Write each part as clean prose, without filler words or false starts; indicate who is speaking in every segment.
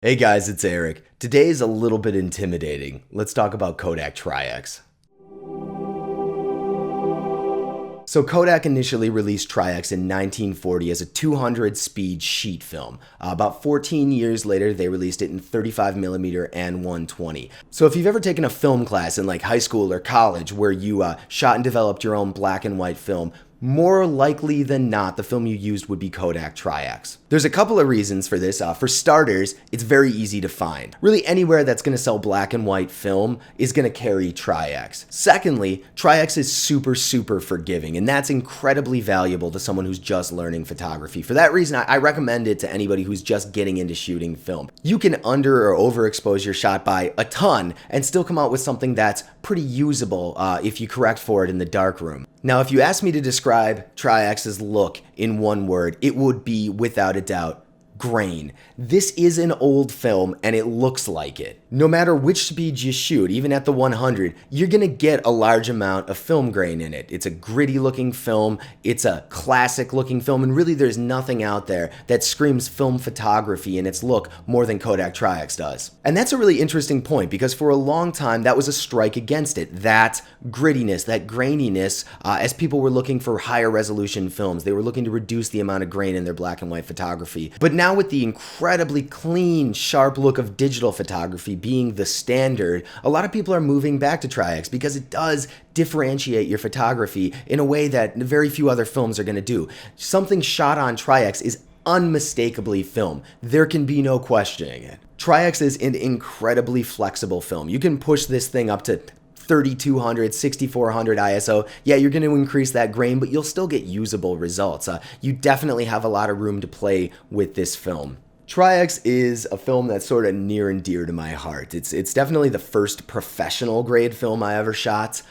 Speaker 1: Hey guys, it's Erik. Today is a little bit intimidating. Let's talk about Kodak Tri-X. So Kodak initially released Tri-X in 1940 as a 200 speed sheet film. About 14 years later, they released it in 35mm and 120. So if you've ever taken a film class in like high school or college where you shot and developed your own black and white film, more likely than not, the film you used would be Kodak Tri-X. There's a couple of reasons for this. For starters, it's very easy to find. Really anywhere that's going to sell black and white film is going to carry Tri-X. Secondly, Tri-X is super forgiving, and that's incredibly valuable to someone who's just learning photography. For that reason, I recommend it to anybody who's just getting into shooting film. You can under or overexpose your shot by a ton and still come out with something that's pretty usable if you correct for it in the darkroom. Now, if you ask me to describe Tri-X's look in one word, it would be, without a doubt, grain. This is an old film and it looks like it. No matter which speed you shoot, even at the 100, you're gonna get a large amount of film grain in it. It's a gritty looking film, it's a classic looking film, and really there's nothing out there that screams film photography in its look more than Kodak Tri-X does. And that's a really interesting point because for a long time that was a strike against it. That grittiness, that graininess, as people were looking for higher resolution films. They were looking to reduce the amount of grain in their black and white photography. But now with the incredibly clean, sharp look of digital photography being the standard, a lot of people are moving back to Tri-X because it does differentiate your photography in a way that very few other films are going to do. Something shot on Tri-X is unmistakably film. There can be no questioning it. Tri-X is an incredibly flexible film. You can push this thing up to 3200, 6400 ISO. Yeah, you're going to increase that grain, but you'll still get usable results. You definitely have a lot of room to play with this film. Tri-X is a film that's sort of near and dear to my heart. It's definitely the first professional grade film I ever shot.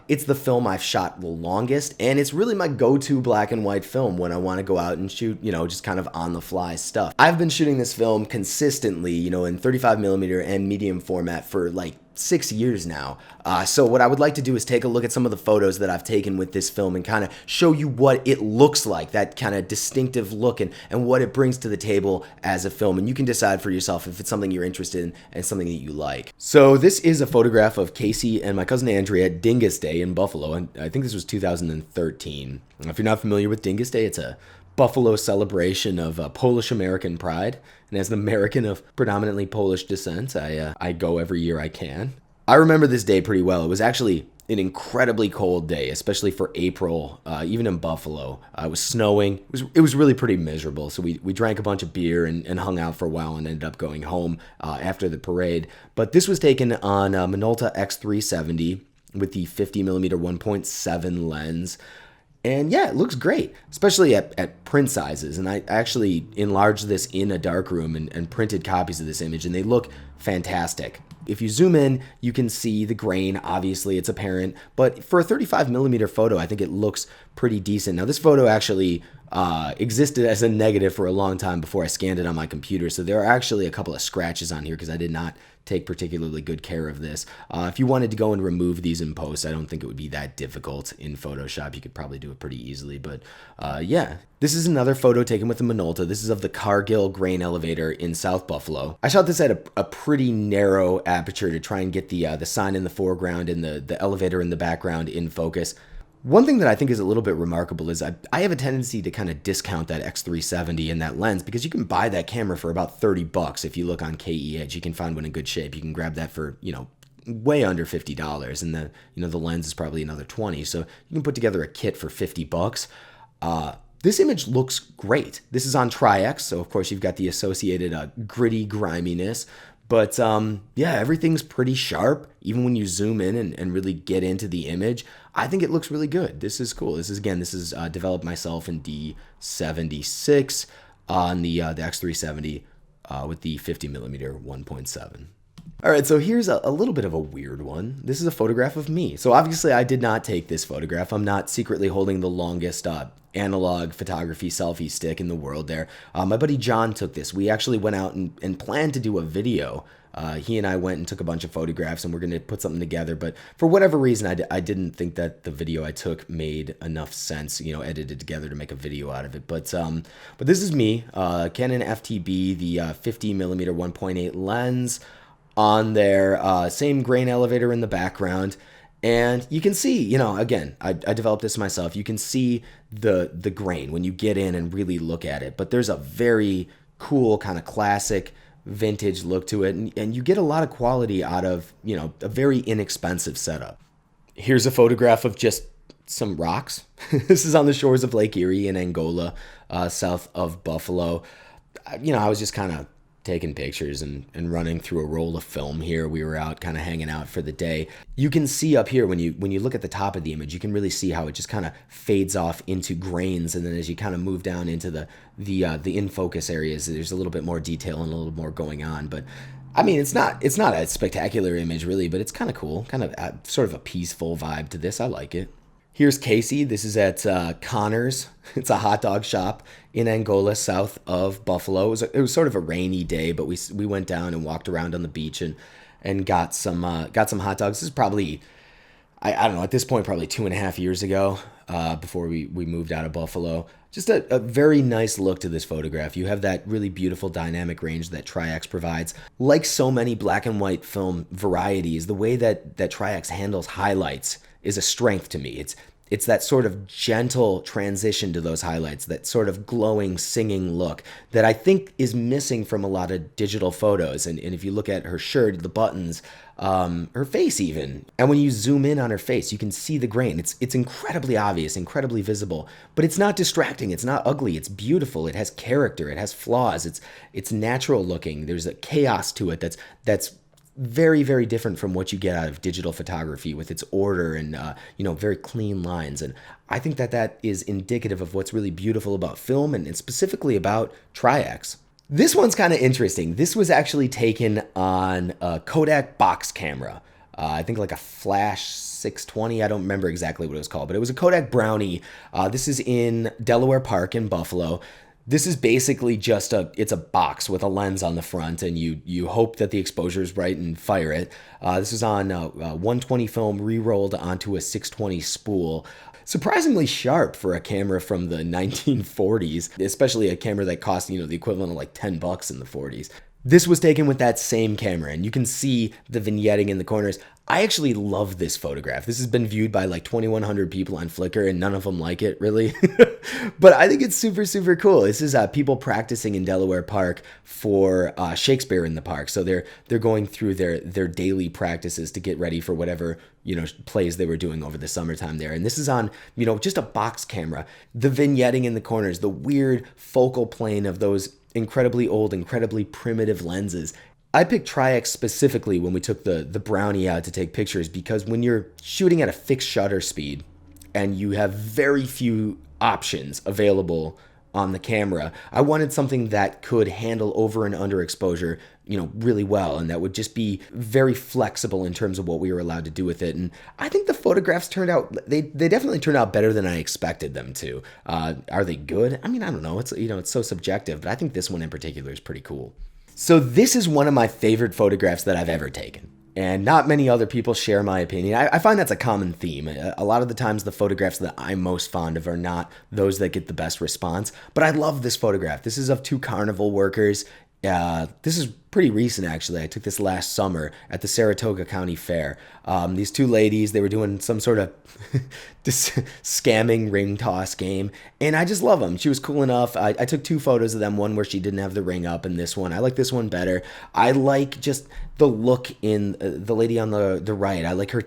Speaker 1: It's the film I've shot the longest, and it's really my go-to black and white film when I want to go out and shoot, just kind of on the fly stuff. I've been shooting this film consistently, in 35mm and medium format for like 6 years now. So what I would like to do is take a look at some of the photos that I've taken with this film and kind of show you what it looks like, that kind of distinctive look and what it brings to the table as a film. And you can decide for yourself if it's something you're interested in and something that you like. So this is a photograph of Casey and my cousin Andrea at Dingus Day in Buffalo. And I think this was 2013. If you're not familiar with Dingus Day, it's a Buffalo celebration of Polish-American pride. And as an American of predominantly Polish descent, I go every year I can. I remember this day pretty well. It was actually an incredibly cold day, especially for April, even in Buffalo. It was snowing. It was really pretty miserable. So we drank a bunch of beer and hung out for a while and ended up going home after the parade. But this was taken on a Minolta X370 with the 50mm 1.7 lens. And yeah, it looks great, especially at print sizes. And I actually enlarged this in a darkroom and printed copies of this image, and they look fantastic. If you zoom in, you can see the grain. Obviously, it's apparent. But for a 35mm photo, I think it looks pretty decent. Now, this photo actually existed as a negative for a long time before I scanned it on my computer. So there are actually a couple of scratches on here because I did not take particularly good care of this. If you wanted to go and remove these in post, I don't think it would be that difficult in Photoshop. You could probably do it pretty easily, but yeah. This is another photo taken with the Minolta. This is of the Cargill grain elevator in South Buffalo. I shot this at a pretty narrow aperture to try and get the sign in the foreground and the elevator in the background in focus. One thing that I think is a little bit remarkable is I have a tendency to kind of discount that X370 and that lens because you can buy that camera for about $30 if you look on KEH. You can find one in good shape. You can grab that for, way under $50, and the lens is probably another $20. So you can put together a kit for $50. This image looks great. This is on Tri-X, so of course you've got the associated gritty griminess. But yeah, everything's pretty sharp, even when you zoom in and really get into the image. I think it looks really good. This is cool. This is developed myself in D76 on the X370 with the 50mm 1.7. All right, so here's a little bit of a weird one. This is a photograph of me. So obviously I did not take this photograph. I'm not secretly holding the longest analog photography selfie stick in the world there. My buddy John took this. We actually went out and planned to do a video. He and I went and took a bunch of photographs, and we're going to put something together. But for whatever reason, I didn't think that the video I took made enough sense, edited together to make a video out of it. But this is me, Canon FTB, the 50 millimeter 1.8 lens on there, same grain elevator in the background. And you can see, again, I developed this myself. You can see the grain when you get in and really look at it. But there's a very cool kind of classic vintage look to it. And you get a lot of quality out of, a very inexpensive setup. Here's a photograph of just some rocks. This is on the shores of Lake Erie in Angola, south of Buffalo. I was just kind of taking pictures and running through a roll of film here. We were out kind of hanging out for the day. You can see up here when you look at the top of the image, you can really see how it just kind of fades off into grains, and then as you kind of move down into the in focus areas, there's a little bit more detail and a little more going on. But I mean, it's not a spectacular image really, but it's kind of cool, kind of sort of a peaceful vibe to this. I like it. Here's Casey. This is at Connor's. It's a hot dog shop in Angola, south of Buffalo. It was sort of a rainy day, but we went down and walked around on the beach and got some hot dogs. This is probably, I don't know, at this point, probably 2.5 years ago, before we moved out of Buffalo. Just a very nice look to this photograph. You have that really beautiful dynamic range that Tri-X provides. Like so many black and white film varieties, the way that Tri-X handles highlights is a strength to me. It's that sort of gentle transition to those highlights, that sort of glowing, singing look that I think is missing from a lot of digital photos. And if you look at her shirt, the buttons, her face even, and when you zoom in on her face, you can see the grain. It's incredibly obvious, incredibly visible, but it's not distracting. It's not ugly. It's beautiful. It has character. It has flaws. It's natural looking. There's a chaos to it that's very, very different from what you get out of digital photography with its order and, very clean lines. And I think that is indicative of what's really beautiful about film and specifically about Tri-X. This one's kind of interesting. This was actually taken on a Kodak box camera. I think like a Flash 620. I don't remember exactly what it was called, but it was a Kodak Brownie. This is in Delaware Park in Buffalo. This is basically just it's a box with a lens on the front, and you hope that the exposure is right and fire it. This is on 120 film re-rolled onto a 620 spool. Surprisingly sharp for a camera from the 1940s, especially a camera that cost, the equivalent of like $10 in the 40s. This was taken with that same camera, and you can see the vignetting in the corners. I actually love this photograph. This has been viewed by like 2,100 people on Flickr, and none of them like it, really. But I think it's super, super cool. This is people practicing in Delaware Park for Shakespeare in the Park. So they're going through their daily practices to get ready for whatever, plays they were doing over the summertime there. And this is on, just a box camera. The vignetting in the corners, the weird focal plane of those incredibly old, incredibly primitive lenses. I picked Tri-X specifically when we took the Brownie out to take pictures, because when you're shooting at a fixed shutter speed and you have very few options available on the camera, I wanted something that could handle over and under exposure, really well, and that would just be very flexible in terms of what we were allowed to do with it. And I think the photographs turned out, they definitely turned out better than I expected them to. Are they good? I mean, I don't know. It's so subjective, but I think this one in particular is pretty cool. So this is one of my favorite photographs that I've ever taken. And not many other people share my opinion. I find that's a common theme. A lot of the times the photographs that I'm most fond of are not those that get the best response. But I love this photograph. This is of two carnival workers. This is pretty recent, actually. I took this last summer at the Saratoga County Fair. These two ladies, they were doing some sort of scamming ring toss game, and I just love them. She was cool enough. I took two photos of them, one where she didn't have the ring up, and this one. I like this one better. I like just the look in the lady on the right. I like her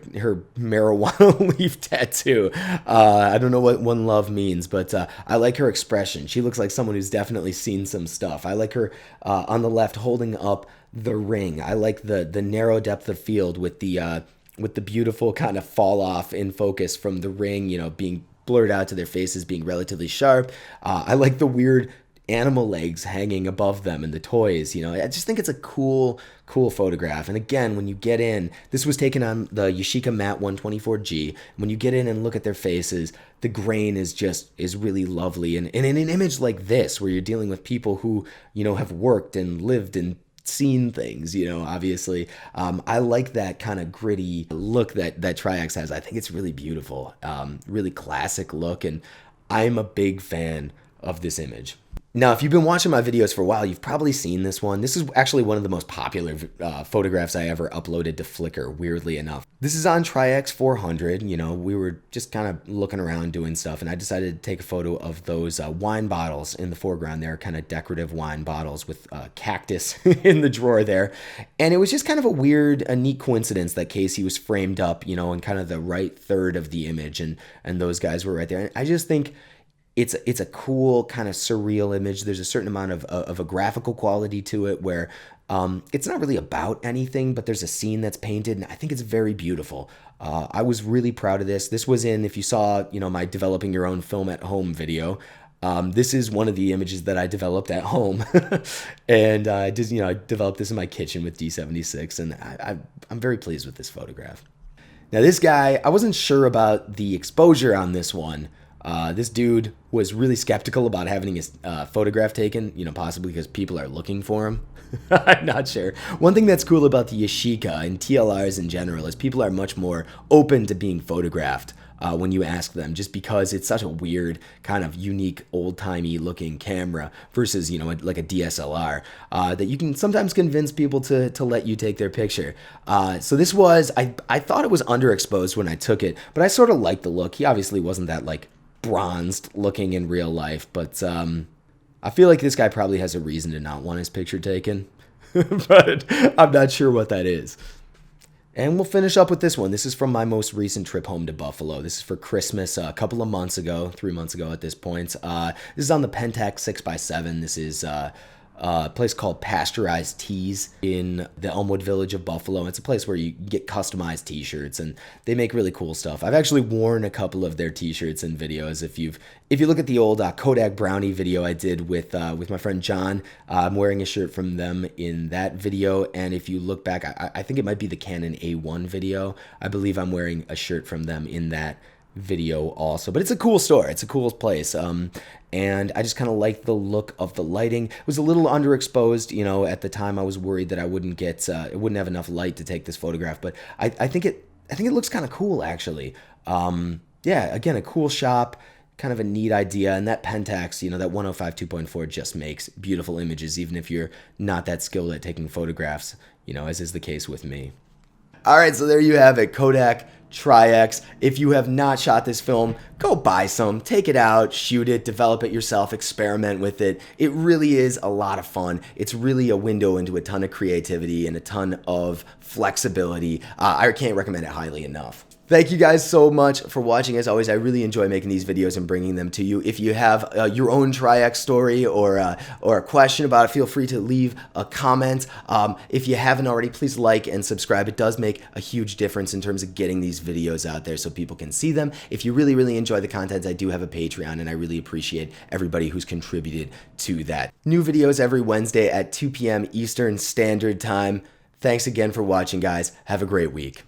Speaker 1: marijuana leaf tattoo. I don't know what One Love means, but I like her expression. She looks like someone who's definitely seen some stuff. I like her on the left holding up the ring. I like the narrow depth of field with the beautiful kind of fall off in focus from the ring, being blurred out to their faces being relatively sharp. I like the weird animal legs hanging above them and the toys. You know, I just think it's a cool photograph. And again, when you get in, this was taken on the Yashica Mat 124G. When you get in and look at their faces, the grain is really lovely. And in an image like this, where you're dealing with people who, you know, have worked and lived and seen things, you know, obviously. I like that kind of gritty look that Tri-X has. I think it's really beautiful, really classic look, and I'm a big fan of this image. Now, if you've been watching my videos for a while, you've probably seen this one. This is actually one of the most popular photographs I ever uploaded to Flickr, weirdly enough. This is on Tri-X 400. You know, we were just kind of looking around doing stuff, and I decided to take a photo of those wine bottles in the foreground. They're kind of decorative wine bottles with cactus in the drawer there. And it was just kind of a neat coincidence that Casey was framed up, you know, in kind of the right third of the image, and those guys were right there. And I just think it's a cool kind of surreal image. There's a certain amount of a graphical quality to it where it's not really about anything, but there's a scene that's painted, and I think it's very beautiful. I was really proud of this. This was in, if you saw, you know, my developing your own film at home video. This is one of the images that I developed at home, and I developed this in my kitchen with D76, and I'm very pleased with this photograph. Now, this guy, I wasn't sure about the exposure on this one. This dude was really skeptical about having his photograph taken, you know, possibly because people are looking for him. I'm not sure. One thing that's cool about the Yashica and TLRs in general is people are much more open to being photographed when you ask them, just because it's such a weird, kind of unique, old-timey looking camera versus, you know, like a DSLR, that you can sometimes convince people to let you take their picture. So this was, I thought it was underexposed when I took it, but I sort of liked the look. He obviously wasn't that, like, bronzed looking in real life, but I feel like this guy probably has a reason to not want his picture taken, but I'm not sure what that is. And we'll finish up with this one. This is from my most recent trip home to Buffalo. This is for Christmas a couple of months ago, 3 months ago at this point. This is on the Pentax 6x7. This is a place called Pasteurized Tees in the Elmwood Village of Buffalo. It's a place where you get customized t-shirts, and they make really cool stuff. I've actually worn a couple of their t-shirts and videos. If you look at the old Kodak Brownie video I did with my friend John, I'm wearing a shirt from them in that video. And if you look back, I think it might be the Canon A1 video. I believe I'm wearing a shirt from them in that video also. But it's a cool store. It's a cool place. And I just kind of like the look of the lighting. It was a little underexposed, you know. At the time, I was worried that I wouldn't have enough light to take this photograph. But I think it looks kind of cool, actually. Yeah, again, a cool shop, kind of a neat idea. And that Pentax, you know, that 105 2.4 just makes beautiful images, even if you're not that skilled at taking photographs, you know, as is the case with me. All right, so there you have it, Kodak Tri-X. If you have not shot this film, go buy some, take it out, shoot it, develop it yourself, experiment with it. It really is a lot of fun. It's really a window into a ton of creativity and a ton of flexibility. I can't recommend it highly enough. Thank you guys so much for watching. As always, I really enjoy making these videos and bringing them to you. If you have your own Tri-X story or a question about it, feel free to leave a comment. If you haven't already, please like and subscribe. It does make a huge difference in terms of getting these videos out there so people can see them. If you really, really enjoy the content, I do have a Patreon, and I really appreciate everybody who's contributed to that. New videos every Wednesday at 2 p.m. Eastern Standard Time. Thanks again for watching, guys. Have a great week.